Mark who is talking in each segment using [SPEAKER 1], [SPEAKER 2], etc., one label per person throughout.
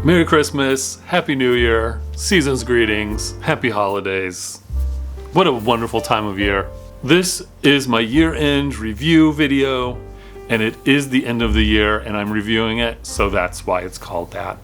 [SPEAKER 1] Merry Christmas, Happy New Year, season's greetings, Happy Holidays. What a wonderful time of year. This is my year-end review video, and it is the end of the year, and I'm reviewing it, so that's why it's called that.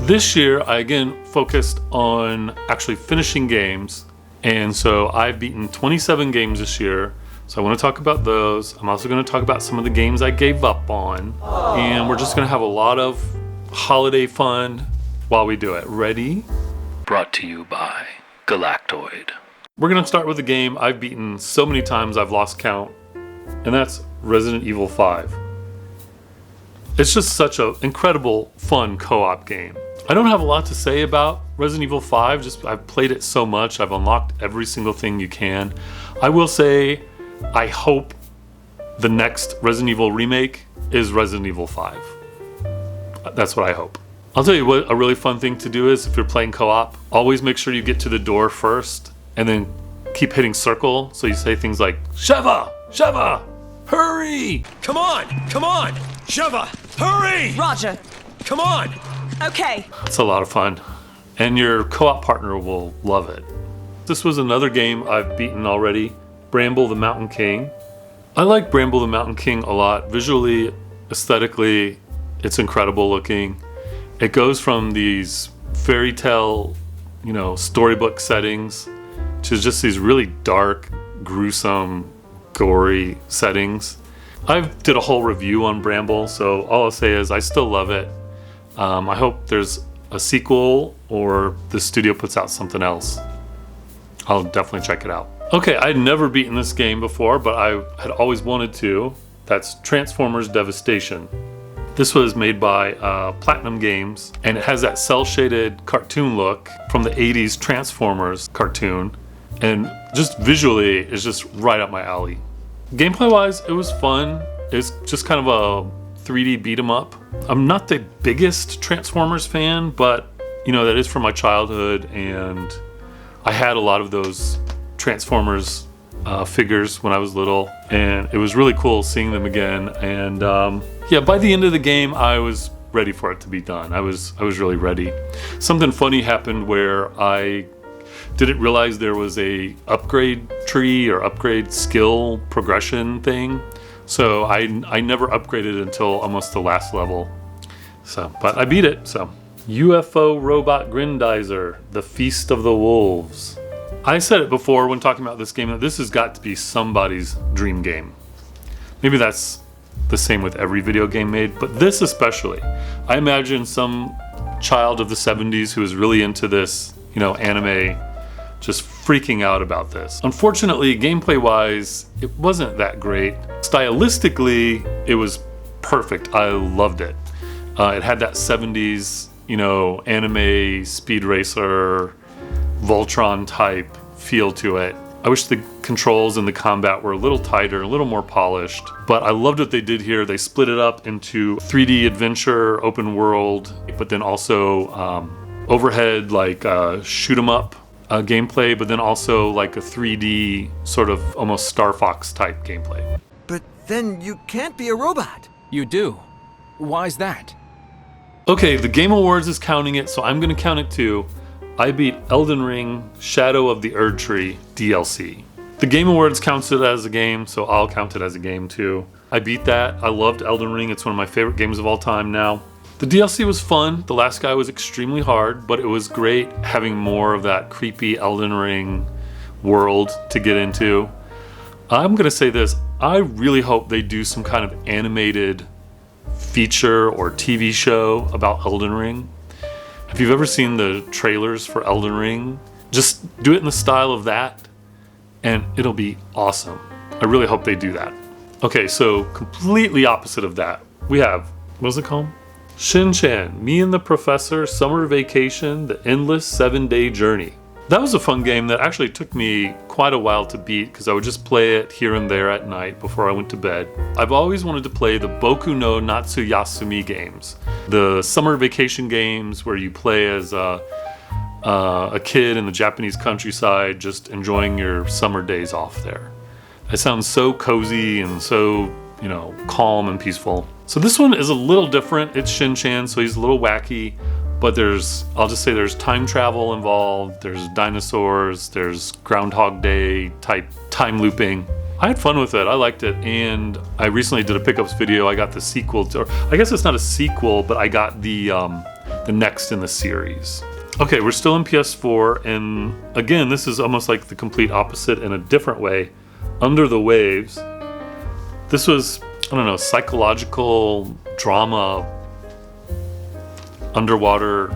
[SPEAKER 1] This year, I again focused on actually finishing games, and so I've beaten 27 games this year. So I want to talk about those. I'm also going to talk about some of the games I gave up on. And we're just going to have a lot of holiday fun while we do it. Ready? Brought to you by Galactoid. We're going to start with a game I've beaten so many times I've lost count. And that's Resident Evil 5. It's just such an incredible, fun co-op game. I don't have a lot to say about Resident Evil 5. Just I've played it so much. I've unlocked every single thing you can. I will say, I hope the next Resident Evil remake is Resident Evil 5. That's what I hope. I'll tell you what a really fun thing to do is if you're playing co-op, always make sure you get to the door first and then keep hitting circle. So you say things like, Sheva! Sheva! Hurry!
[SPEAKER 2] Come on! Sheva! Hurry!
[SPEAKER 3] Roger.
[SPEAKER 2] Come on!
[SPEAKER 3] Okay.
[SPEAKER 1] It's a lot of fun. And your co-op partner will love it. This was another game I've beaten already. Bramble the Mountain King. I like Bramble the Mountain King a lot. Visually, aesthetically, it's incredible looking. It goes from these fairy tale, storybook settings to just these really dark, gruesome, gory settings. I did a whole review on Bramble, so all I'll say is I still love it. I hope there's a sequel or the studio puts out something else. I'll definitely check it out. Okay, I'd never beaten this game before, but I had always wanted to. That's Transformers Devastation. This was made by Platinum Games, and it has that cel-shaded cartoon look from the 80s Transformers cartoon, and just visually, it's just right up my alley. Gameplay-wise, it was fun. It's just kind of a 3D beat-em-up. I'm not the biggest Transformers fan, but that is from my childhood, and I had a lot of those Transformers figures when I was little, and it was really cool seeing them again. And by the end of the game, I was ready for it to be done. I was really ready. Something funny happened where I didn't realize there was a upgrade tree or upgrade skill progression thing. So I never upgraded until almost the last level. But I beat it. So UFO Robot Grindizer, The Feast of the Wolves. I said it before when talking about this game that this has got to be somebody's dream game. Maybe that's the same with every video game made, but this especially. I imagine some child of the 70s who was really into this, anime, just freaking out about this. Unfortunately, gameplay-wise, it wasn't that great. Stylistically, it was perfect. I loved it. It had that 70s, anime speed racer, Voltron type feel to it. I wish the controls and the combat were a little tighter, a little more polished, but I loved what they did here. They split it up into 3D adventure, open world, but then also overhead, shoot 'em up gameplay, but then also like a 3D sort of almost Star Fox type gameplay.
[SPEAKER 2] But then you can't be a robot.
[SPEAKER 4] You do. Why's that?
[SPEAKER 1] Okay, the Game Awards is counting it, so I'm gonna count it too. I beat Elden Ring Shadow of the Erdtree DLC. The Game Awards counts it as a game, so I'll count it as a game too. I beat that. I loved Elden Ring. It's one of my favorite games of all time now. The DLC was fun. The last guy was extremely hard, but it was great having more of that creepy Elden Ring world to get into. I'm gonna say this. I really hope they do some kind of animated feature or TV show about Elden Ring. If you've ever seen the trailers for Elden Ring, just do it in the style of that, and it'll be awesome. I really hope they do that. Okay, so completely opposite of that, we have, what's it called? Shin-Chan, Me and the Professor, Summer Vacation, The Endless 7-Day Journey. That was a fun game that actually took me quite a while to beat because I would just play it here and there at night before I went to bed. I've always wanted to play the Boku no Natsuyasumi games, the summer vacation games where you play as a kid in the Japanese countryside just enjoying your summer days off there. It sounds so cozy and so, calm and peaceful. So this one is a little different. It's Shin-chan, so he's a little wacky, but I'll just say there's time travel involved, there's dinosaurs, there's Groundhog Day type time looping. I had fun with it, I liked it, and I recently did a pickups video. I got the sequel, or I guess it's not a sequel, but I got the next in the series. Okay, we're still in PS4, and again, this is almost like the complete opposite in a different way. Under the Waves. This was, I don't know, psychological drama, underwater,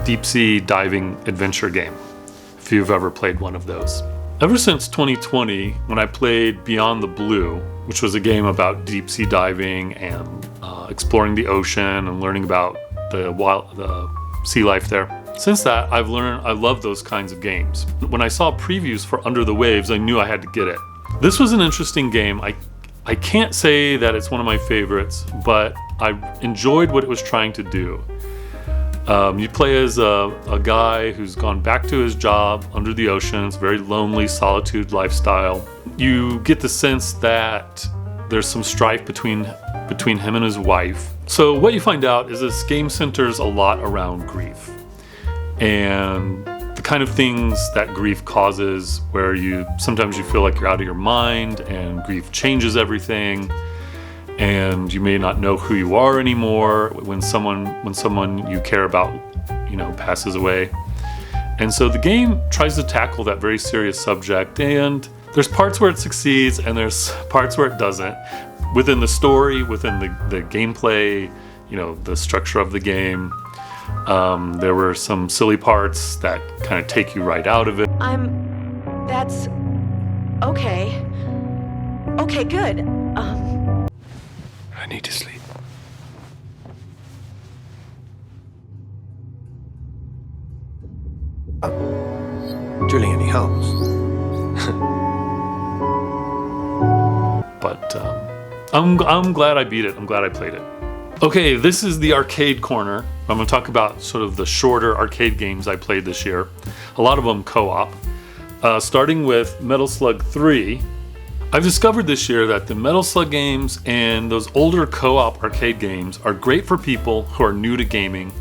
[SPEAKER 1] deep sea diving adventure game, if you've ever played one of those. Ever since 2020, when I played Beyond the Blue, which was a game about deep sea diving and exploring the ocean and learning about the sea life there. Since that, I've learned I love those kinds of games. When I saw previews for Under the Waves, I knew I had to get it. This was an interesting game. I can't say that it's one of my favorites, but I enjoyed what it was trying to do. You play as a guy who's gone back to his job under the ocean. It's a very lonely, solitude lifestyle. You get the sense that there's some strife between him and his wife. So what you find out is this game centers a lot around grief and the kind of things that grief causes, where sometimes you feel like you're out of your mind and grief changes everything, and you may not know who you are anymore when someone you care about, passes away. And so the game tries to tackle that very serious subject, and there's parts where it succeeds and there's parts where it doesn't. Within the story, within the gameplay, the structure of the game, there were some silly parts that kind of take you right out of it.
[SPEAKER 3] That's okay. Okay, good.
[SPEAKER 2] I need to sleep. Drilling any holes?
[SPEAKER 1] But I'm glad I beat it. I'm glad I played it. Okay, this is the arcade corner. I'm going to talk about sort of the shorter arcade games I played this year. A lot of them co-op. Starting with Metal Slug 3. I've discovered this year that the Metal Slug games and those older co-op arcade games are great for people who are new to gaming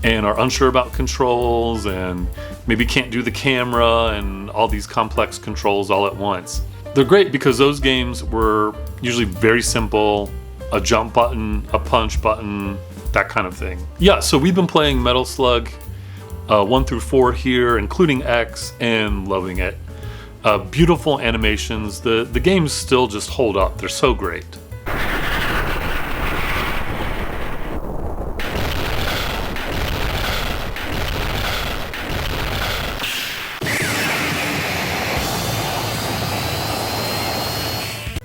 [SPEAKER 1] and are unsure about controls and maybe can't do the camera and all these complex controls all at once. They're great because those games were usually very simple, a jump button, a punch button, that kind of thing. Yeah, so we've been playing Metal Slug 1 through 4 here, including X, and loving it. Beautiful animations. The games still just hold up. They're so great.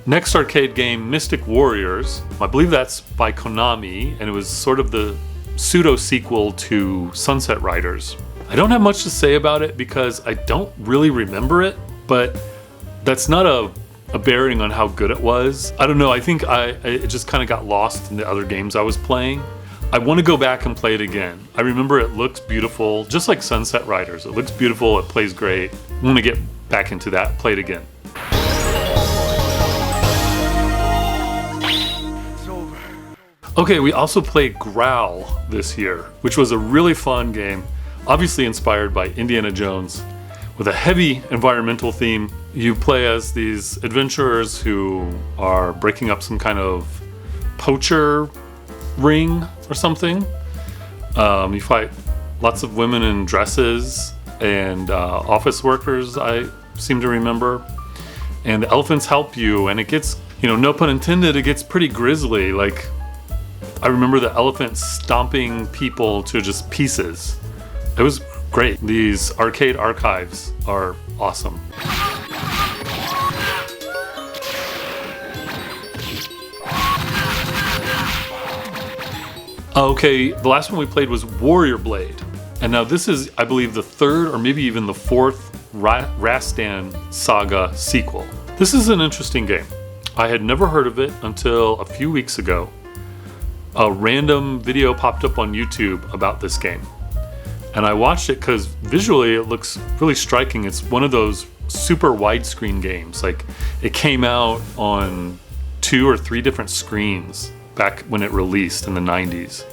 [SPEAKER 1] Next arcade game, Mystic Warriors. I believe that's by Konami, and it was sort of the pseudo-sequel to Sunset Riders. I don't have much to say about it because I don't really remember it, but that's not a bearing on how good it was. I don't know, I think it just kind of got lost in the other games I was playing. I want to go back and play it again. I remember it looks beautiful, just like Sunset Riders. It looks beautiful, it plays great. I want to get back into that, play it again. Okay, we also played Growl this year, which was a really fun game, obviously inspired by Indiana Jones, with a heavy environmental theme. You play as these adventurers who are breaking up some kind of poacher ring or something. You fight lots of women in dresses and office workers, I seem to remember. And the elephants help you, and it gets, no pun intended, it gets pretty grisly. Like, I remember the elephants stomping people to just pieces. It was great. These arcade archives are awesome. Okay, the last one we played was Warrior Blade. And now this is, I believe, the third or maybe even the fourth Rastan Saga sequel. This is an interesting game. I had never heard of it until a few weeks ago. A random video popped up on YouTube about this game. And I watched it because visually it looks really striking. It's one of those super widescreen games. Like, it came out on 2 or 3 different screens. back when it released in the 90s.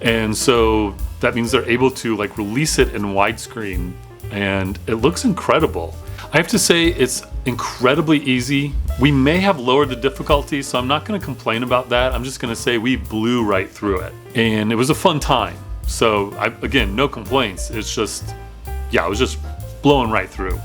[SPEAKER 1] And so that means they're able to like release it in widescreen, and it looks incredible. I have to say it's incredibly easy. We may have lowered the difficulty, so I'm not going to complain about that. I'm just going to say we blew right through it, and it was a fun time. So again, no complaints. It's just, yeah, it was just blowing right through.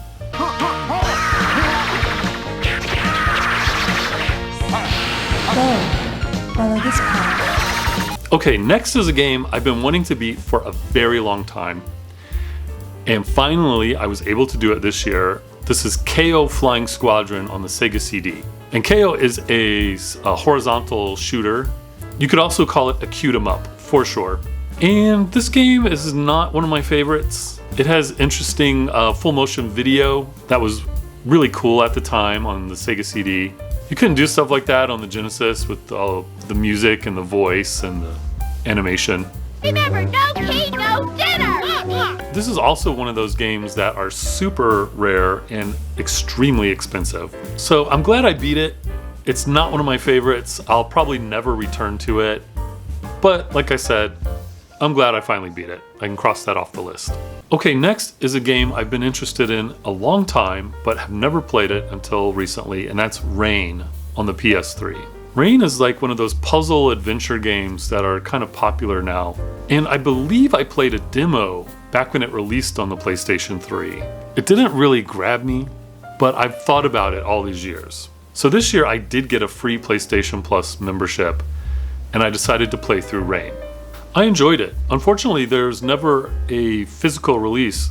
[SPEAKER 5] Follow this path.
[SPEAKER 1] Okay, next is a game I've been wanting to beat for a very long time. And finally, I was able to do it this year. This is KO Flying Squadron on the Sega CD. And KO is a horizontal shooter. You could also call it a cute 'em up, for sure. And this game is not one of my favorites. It has interesting full motion video that was really cool at the time on the Sega CD. You couldn't do stuff like that on the Genesis with all the music and the voice and the animation.
[SPEAKER 6] Remember, no cake, no dinner!
[SPEAKER 1] This is also one of those games that are super rare and extremely expensive. So I'm glad I beat it. It's not one of my favorites. I'll probably never return to it. But like I said, I'm glad I finally beat it. I can cross that off the list. Okay, next is a game I've been interested in a long time, but have never played it until recently, and that's Rain on the PS3. Rain is like one of those puzzle adventure games that are kind of popular now. And I believe I played a demo back when it released on the PlayStation 3. It didn't really grab me, but I've thought about it all these years. So this year I did get a free PlayStation Plus membership, and I decided to play through Rain. I enjoyed it. Unfortunately, there's never a physical release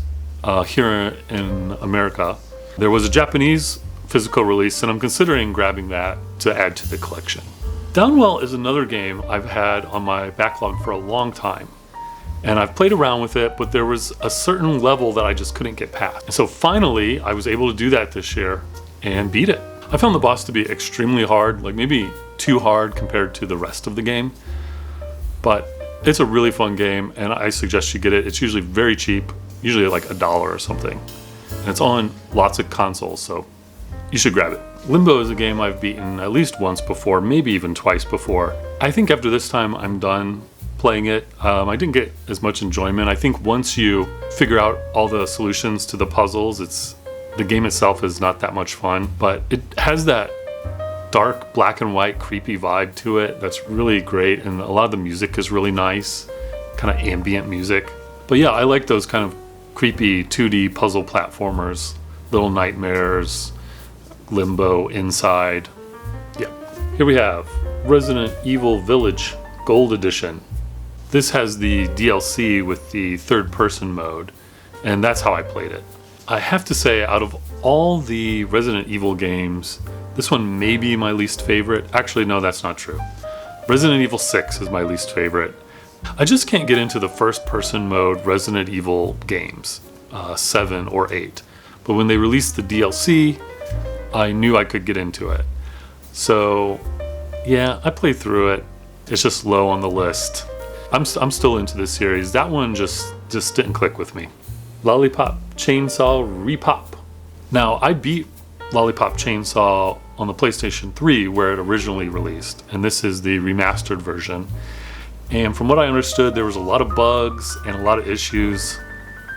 [SPEAKER 1] here in America. There was a Japanese physical release, and I'm considering grabbing that to add to the collection. Downwell is another game I've had on my backlog for a long time, and I've played around with it, but there was a certain level that I just couldn't get past. And so finally, I was able to do that this year and beat it. I found the boss to be extremely hard, like maybe too hard compared to the rest of the game, but it's a really fun game, and I suggest you get it. It's usually very cheap, usually like $1 or something. And it's on lots of consoles, so you should grab it. Limbo is a game I've beaten at least once before, maybe even twice before. I think after this time I'm done playing it. I didn't get as much enjoyment. I think once you figure out all the solutions to the puzzles, the game itself is not that much fun, but it has that dark black and white creepy vibe to it that's really great, and a lot of the music is really nice, kind of ambient music. But yeah, I like those kind of creepy 2D puzzle platformers, Little Nightmares, Limbo, Inside. Yeah. Here we have Resident Evil Village Gold Edition. This has the DLC with the third person mode, and that's how I played it. I have to say, out of all the Resident Evil games, this one may be my least favorite. Actually, no, that's not true. Resident Evil 6 is my least favorite. I just can't get into the first-person mode Resident Evil games, 7 or 8. But when they released the DLC, I knew I could get into it. So, yeah, I played through it. It's just low on the list. I'm still into this series. That one just didn't click with me. Lollipop Chainsaw Repop. Now, I beat Lollipop Chainsaw on the PlayStation 3 where it originally released, and this is the remastered version. And from what I understood, there was a lot of bugs and a lot of issues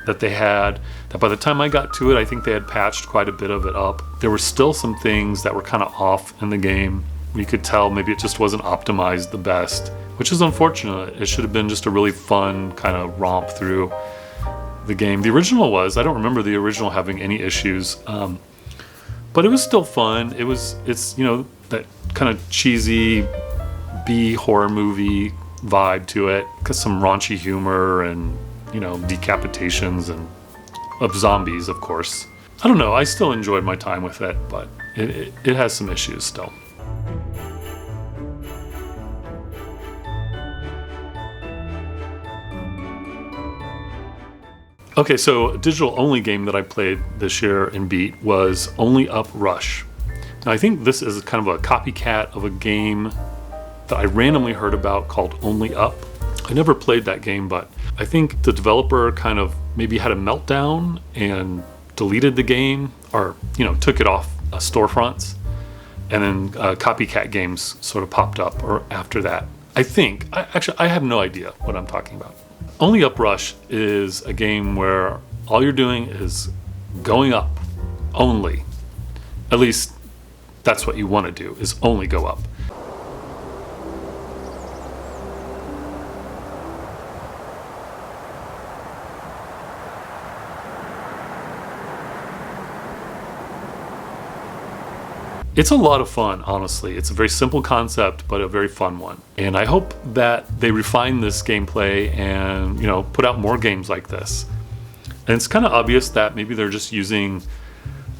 [SPEAKER 1] that they had, that by the time I got to it, I think they had patched quite a bit of it up. There were still some things that were kind of off in the game. You could tell maybe it just wasn't optimized the best, which is unfortunate. It should have been just a really fun kind of romp through the game. The original was, I don't remember the original having any issues, but it was still fun. It's you know, that kind of cheesy B horror movie vibe to it, because some raunchy humor and, you know, decapitations and of zombies, of course. I don't know, I still enjoyed my time with it, but it has some issues still. Okay, so a digital only game that I played this year and beat was Only Up Rush. Now I think this is kind of a copycat of a game that I randomly heard about called Only Up. I never played that game, but I think the developer kind of maybe had a meltdown and deleted the game, or, you know, took it off storefronts. And then copycat games sort of popped up or after that. I think, I have no idea what I'm talking about. Only Up Rush is a game where all you're doing is going up only. At least that's what you want to do, is only go up. It's a lot of fun, honestly. It's a very simple concept, but a very fun one. And I hope that they refine this gameplay and, put out more games like this. And it's kind of obvious that maybe they're just using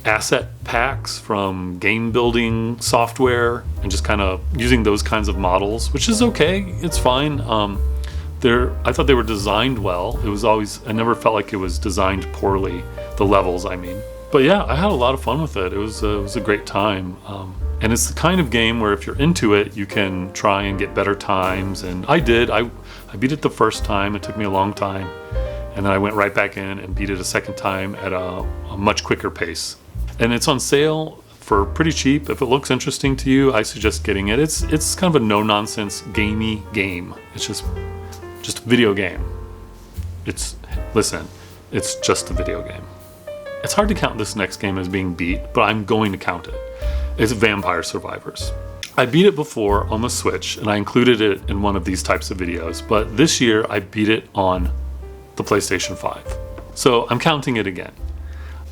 [SPEAKER 1] asset packs from game building software and just kind of using those kinds of models, which is okay. It's fine. I thought they were designed well. I never felt like it was designed poorly. The levels, I mean. But yeah, I had a lot of fun with it. It was a great time. And it's the kind of game where if you're into it, you can try and get better times. And I did. I beat it the first time. It took me a long time. And then I went right back in and beat it a second time at a much quicker pace. And it's on sale for pretty cheap. If it looks interesting to you, I suggest getting it. It's kind of a no-nonsense gamey game. It's just a video game. It's just a video game. It's hard to count this next game as being beat, but I'm going to count it. It's Vampire Survivors. I beat it before on the Switch, and I included it in one of these types of videos, but this year I beat it on the PlayStation 5. So I'm counting it again.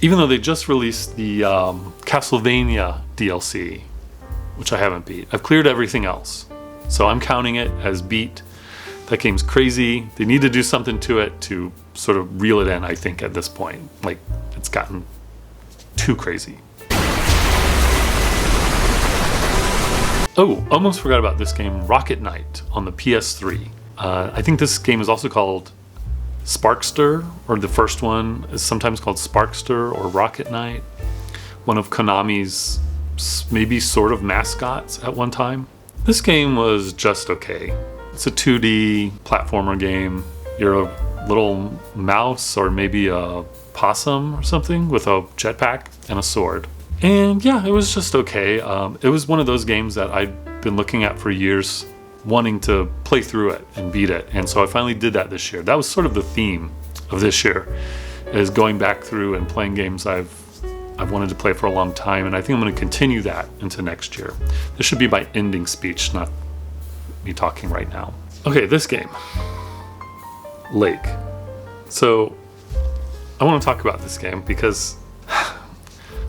[SPEAKER 1] Even though they just released the Castlevania DLC, which I haven't beat. I've cleared everything else. So I'm counting it as beat. That game's crazy. They need to do something to it to sort of reel it in, I think, at this point. Like, it's gotten too crazy. Oh, almost forgot about this game, Rocket Knight on the PS3. I think this game is also called Sparkster, or the first one is sometimes called Sparkster or Rocket Knight. One of Konami's maybe sort of mascots at one time. This game was just okay. It's a 2D platformer game. You're a little mouse or maybe a possum or something with a jetpack and a sword. And yeah, it was just okay. It was one of those games that I'd been looking at for years, wanting to play through it and beat it. And so I finally did that this year. That was sort of the theme of this year, is going back through and playing games I've wanted to play for a long time. And I think I'm going to continue that into next year. This should be my ending speech, not me talking right now. Okay, this game, Lake. So I want to talk about this game because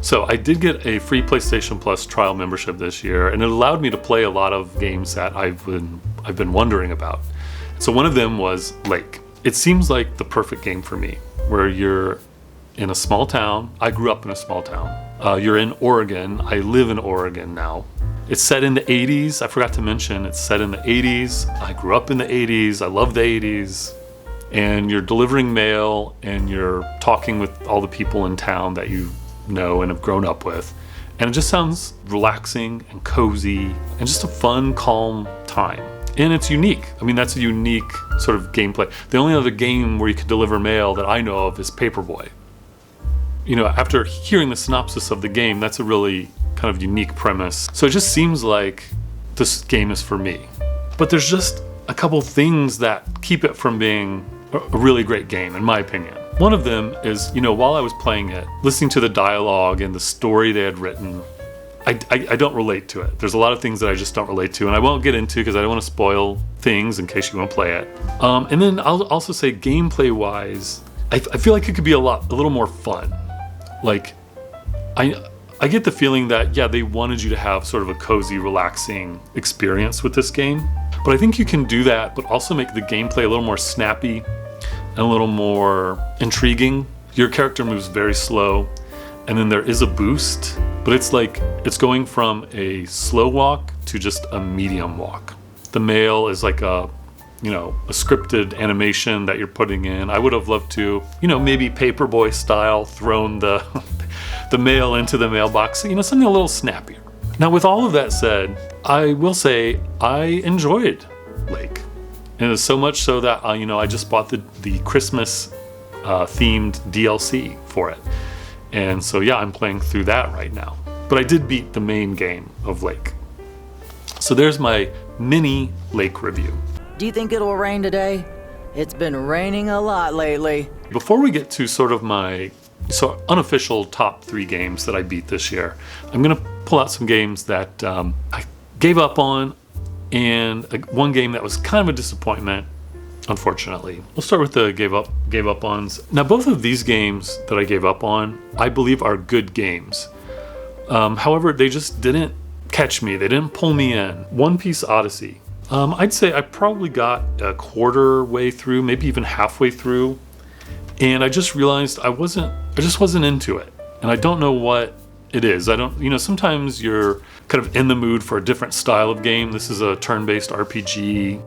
[SPEAKER 1] so I did get a free PlayStation Plus trial membership this year, and it allowed me to play a lot of games that I've been wondering about. So one of them was Lake. It seems like the perfect game for me, where you're in a small town. I grew up in a small town. You're in Oregon. I live in Oregon now. It's set in the 80s. I forgot to mention it's set in the 80s. I grew up in the 80s. I love the 80s. And you're delivering mail and you're talking with all the people in town that you know and have grown up with. And it just sounds relaxing and cozy and just a fun, calm time. And it's unique. I mean, that's a unique sort of gameplay. The only other game where you can deliver mail that I know of is Paperboy. After hearing the synopsis of the game, that's a really kind of unique premise. So it just seems like this game is for me. But there's just a couple things that keep it from being a really great game, in my opinion. One of them is, while I was playing it, listening to the dialogue and the story they had written, I don't relate to it. There's a lot of things that I just don't relate to, and I won't get into because I don't want to spoil things in case you want to play it. And then I'll also say gameplay-wise, I feel like it could be a little more fun. Like, I get the feeling that, yeah, they wanted you to have sort of a cozy, relaxing experience with this game. But I think you can do that, but also make the gameplay a little more snappy and a little more intriguing. Your character moves very slow, and then there is a boost, but it's going from a slow walk to just a medium walk. The mail is like a scripted animation that you're putting in. I would have loved to, maybe Paperboy style, thrown the mail into the mailbox, something a little snappier. Now, with all of that said, I will say I enjoyed Lake. And it's so much so that, I just bought the Christmas themed DLC for it. And so, yeah, I'm playing through that right now. but I did beat the main game of Lake. So there's my mini Lake review.
[SPEAKER 7] Do you think it'll rain today? It's been raining a lot lately.
[SPEAKER 1] Before we get to sort of my unofficial top 3 games that I beat this year, I'm gonna pull out some games that I gave up on, and one game that was kind of a disappointment, unfortunately. We'll start with the gave up ons. Now, both of these games that I gave up on, I believe are good games. However, they just didn't catch me. They didn't pull me in. One Piece Odyssey. I'd say I probably got a quarter way through, maybe even halfway through, and I just realized I just wasn't into it. And I don't know what it is. Sometimes you're kind of in the mood for a different style of game. This is a turn-based RPG,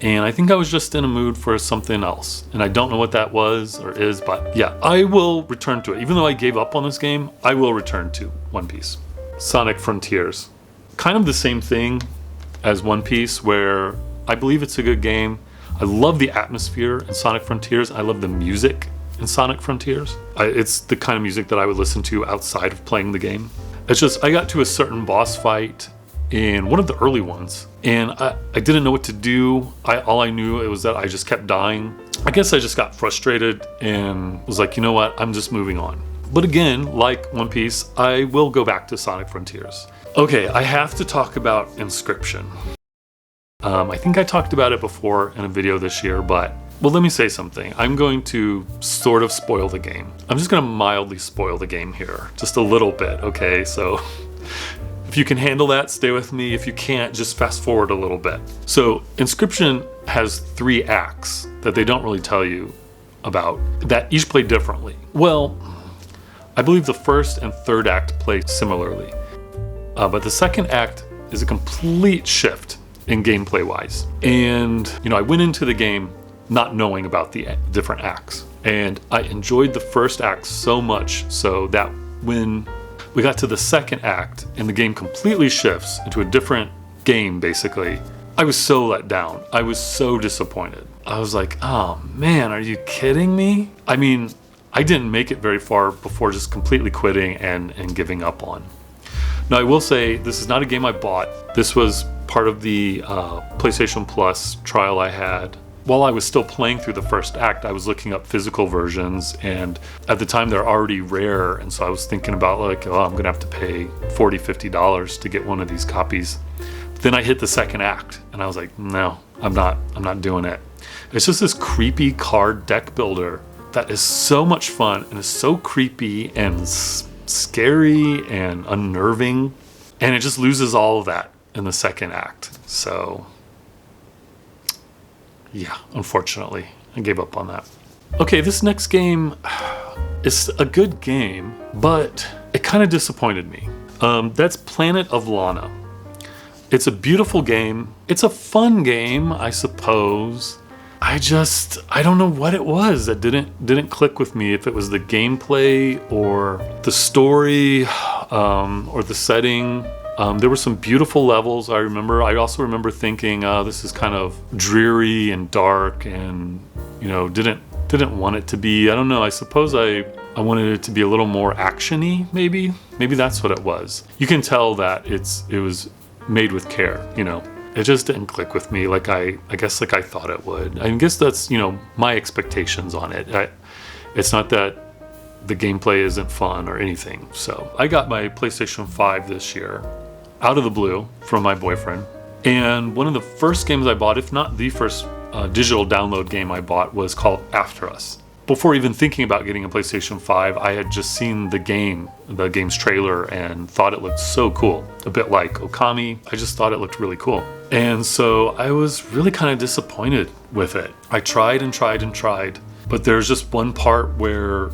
[SPEAKER 1] and I think I was just in a mood for something else. And I don't know what that was or is, but yeah, I will return to it. Even though I gave up on this game, I will return to One Piece. Sonic Frontiers. Kind of the same thing as One Piece, where I believe it's a good game. I love the atmosphere in Sonic Frontiers. I love the music in Sonic Frontiers. It's the kind of music that I would listen to outside of playing the game. It's just, I got to a certain boss fight in one of the early ones, and I didn't know what to do. All I knew it was that I just kept dying. I guess I just got frustrated and was like, you know what, I'm just moving on. But again, like One Piece, I will go back to Sonic Frontiers. Okay, I have to talk about Inscription. I think I talked about it before in a video this year, but, well, let me say something. I'm going to sort of spoil the game. I'm just gonna mildly spoil the game here, just a little bit, okay? So if you can handle that, stay with me. If you can't, just fast forward a little bit. So Inscription has 3 acts that they don't really tell you about, that each play differently. Well, I believe the first and third act play similarly. But the second act is a complete shift in gameplay wise. And, I went into the game not knowing about the different acts. And I enjoyed the first act so much so that when we got to the second act and the game completely shifts into a different game, basically, I was so let down. I was so disappointed. I was like, oh man, are you kidding me? I mean, I didn't make it very far before just completely quitting and giving up on. Now, I will say this is not a game I bought. This was part of the PlayStation Plus trial I had. While I was still playing through the first act, I was looking up physical versions, and at the time they're already rare, and so I was thinking about like, oh, I'm gonna have to pay $40, $50 to get one of these copies. But then I hit the second act, and I was like, no, I'm not doing it. It's just this creepy card deck builder that is so much fun and is so creepy and scary and unnerving, and it just loses all of that in the second act. So yeah, unfortunately, I gave up on that. Okay, this next game is a good game, but it kind of disappointed me. That's Planet of Lana. It's a beautiful game. It's a fun game, I suppose. I don't know what it was that didn't click with me. If it was the gameplay or the story or the setting. There were some beautiful levels, I remember. I also remember thinking, this is kind of dreary and dark and, didn't want it to be. I don't know, I suppose I wanted it to be a little more action-y, maybe? Maybe that's what it was. You can tell that it was made with care, It just didn't click with me like I guess like I thought it would. I guess that's, my expectations on it. It's not that the gameplay isn't fun or anything. So I got my PlayStation 5 this year, out of the blue, from my boyfriend. And one of the first games I bought, if not the first digital download game I bought, was called After Us. Before even thinking about getting a PlayStation 5, I had just seen the game's trailer, and thought it looked so cool. A bit like Okami, I just thought it looked really cool. And so I was really kind of disappointed with it. I tried and tried and tried, but there's just one part where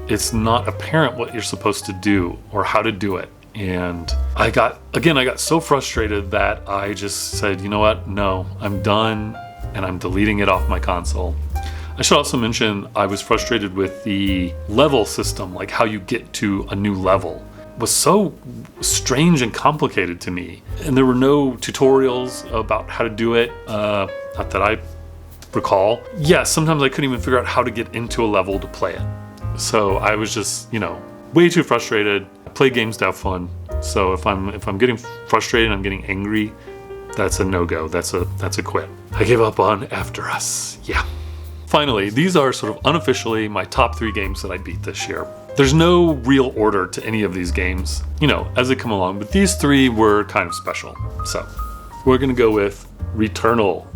[SPEAKER 1] it's not apparent what you're supposed to do or how to do it. And I got so frustrated that I just said, you know what, no, I'm done, and I'm deleting it off my console. I should also mention I was frustrated with the level system, like how you get to a new level. It was so strange and complicated to me. And there were no tutorials about how to do it, not that I recall. Yeah, sometimes I couldn't even figure out how to get into a level to play it. So I was just, way too frustrated. I play games to have fun, So if I'm getting frustrated, I'm getting angry, that's a no-go. That's a quit. I give up on After Us. Yeah. Finally, these are sort of unofficially my top 3 games that I beat this year. There's no real order to any of these games, you know, as they come along, but these 3 were kind of special. So we're gonna go with Returnal.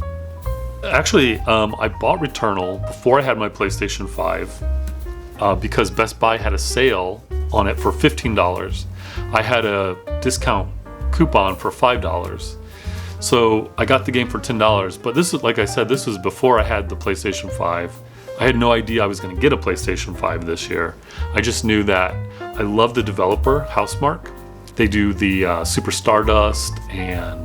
[SPEAKER 1] Actually, I bought Returnal before I had my PlayStation 5 because Best Buy had a sale on it for $15. I had a discount coupon for $5. So I got the game for $10, but this is, like I said, this was before I had the PlayStation 5. I had no idea I was going to get a PlayStation 5 this year. I just knew that I love the developer, Housemarque. They do the Super Stardust and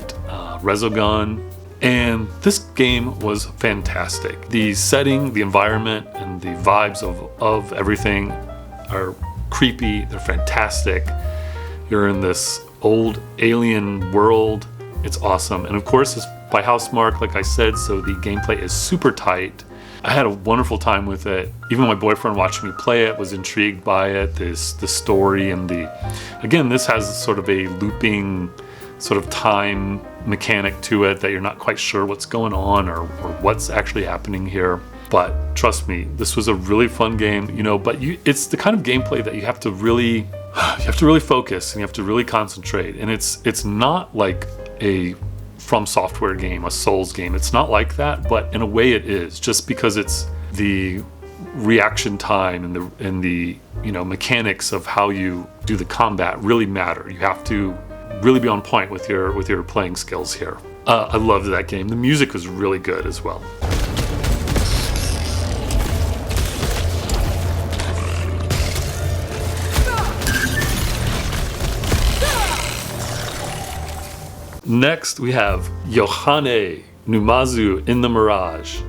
[SPEAKER 1] Resogun. And this game was fantastic. The setting, the environment, and the vibes of everything are creepy. They're fantastic. You're in this old alien world. It's awesome. And of course, it's by Housemarque, like I said, so the gameplay is super tight. I had a wonderful time with it. Even my boyfriend watching me play it was intrigued by it, the story, and again, this has sort of a looping sort of time mechanic to it that you're not quite sure what's going on or what's actually happening here. But trust me, this was a really fun game, you know, but it's the kind of gameplay that you have to really focus and you have to really concentrate. And it's not like a From Software game, a Souls game. It's not like that, but in a way it is, just because it's the reaction time and the you know, mechanics of how you do the combat really matter. You have to really be on point with your playing skills here. I loved that game. The music was really good as well. Next, we have Yohane Numazu in the Mirage.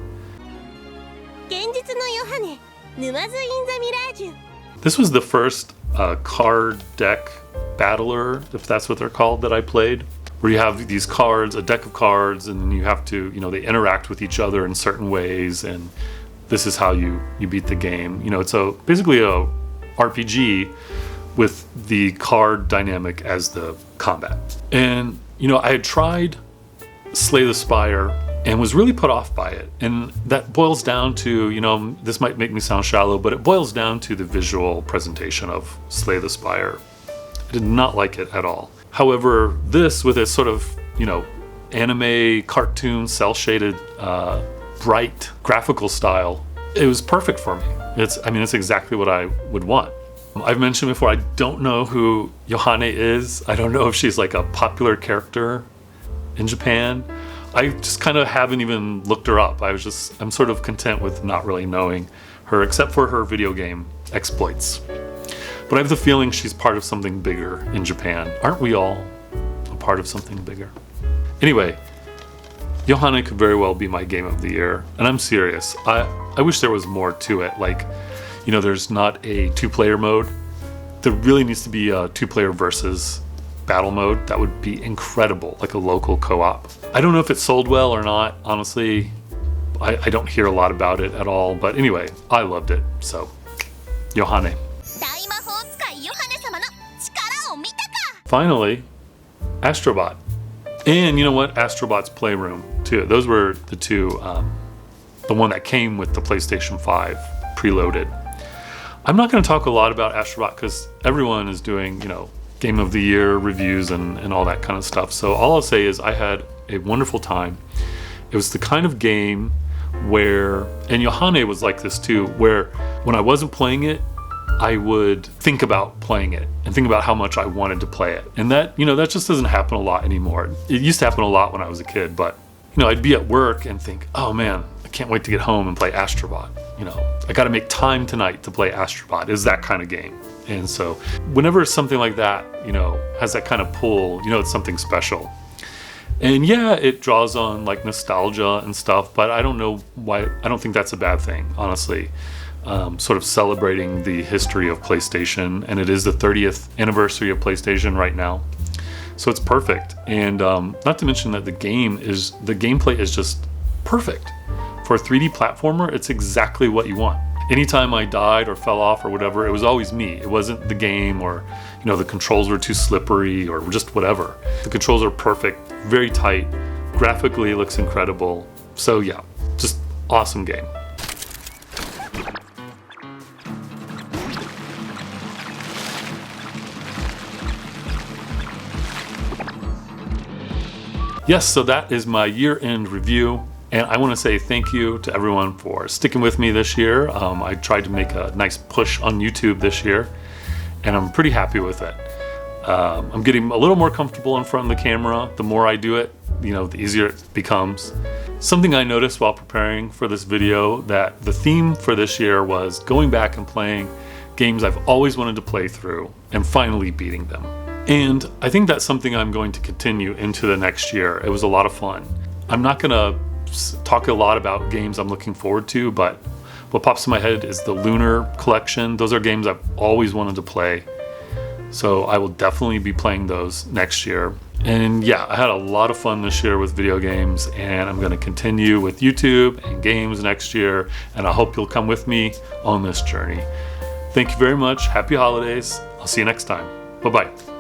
[SPEAKER 1] This was the first card deck battler, if that's what they're called, that I played, where you have these cards, a deck of cards, and you have to, you know, they interact with each other in certain ways, and this is how you beat the game. You know, it's basically a RPG with the card dynamic as the combat. And you know, I had tried Slay the Spire and was really put off by it. And that boils down to, you know, this might make me sound shallow, but it boils down to the visual presentation of Slay the Spire. I did not like it at all. However, this, with its sort of, you know, anime, cartoon, cel-shaded, bright graphical style, it was perfect for me. It's exactly what I would want. I've mentioned before, I don't know who Yohane is. I don't know if she's like a popular character in Japan. I just kind of haven't even looked her up. I'm sort of content with not really knowing her, except for her video game exploits. But I have the feeling she's part of something bigger in Japan. Aren't we all a part of something bigger? Anyway, Yohane could very well be my game of the year, and I'm serious. I wish there was more to it. Like, you know, there's not a 2-player mode. There really needs to be a 2-player versus battle mode. That would be incredible, like a local co-op. I don't know if it sold well or not, honestly. I don't hear a lot about it at all, but anyway, I loved it. So, Yohane. Finally, Astrobot. And you know what? Astrobot's Playroom, too. Those were the two, the one that came with the PlayStation 5 preloaded. I'm not going to talk a lot about Astrobot because everyone is doing, you know, Game of the Year reviews and all that kind of stuff. So all I'll say is I had a wonderful time. It was the kind of game where, and Yohane was like this too, where when I wasn't playing it, I would think about playing it and think about how much I wanted to play it. And that, you know, that just doesn't happen a lot anymore. It used to happen a lot when I was a kid, but, you know, I'd be at work and think, oh man, I can't wait to get home and play Astrobot. You know, I got to make time tonight to play Astrobot. Is that kind of game. And so whenever something like that, you know, has that kind of pull, you know, it's something special. And yeah, it draws on like nostalgia and stuff, but I don't know why. I don't think that's a bad thing, honestly. Sort of celebrating the history of PlayStation, and it is the 30th anniversary of PlayStation right now. So it's perfect. And not to mention that the gameplay is just perfect. For a 3D platformer, it's exactly what you want. Anytime I died or fell off or whatever, it was always me. It wasn't the game or, you know, the controls were too slippery or just whatever. The controls are perfect, very tight. Graphically, it looks incredible. So yeah, just awesome game. Yes, so that is my year-end review. And I want to say thank you to everyone for sticking with me this year. I tried to make a nice push on YouTube this year, and I'm pretty happy with it. I'm getting a little more comfortable in front of the camera. The more I do it, you know, the easier it becomes. Something I noticed while preparing for this video, that the theme for this year was going back and playing games I've always wanted to play through and finally beating them. And I think that's something I'm going to continue into the next year. It was a lot of fun. I'm not gonna talk a lot about games I'm looking forward to, but what pops in my head is the Lunar collection. Those are games I've always wanted to play. So I will definitely be playing those next year. And yeah, I had a lot of fun this year with video games, and I'm gonna continue with YouTube and games next year, and I hope you'll come with me on this journey. Thank you very much. Happy holidays. I'll see you next time. Bye-bye.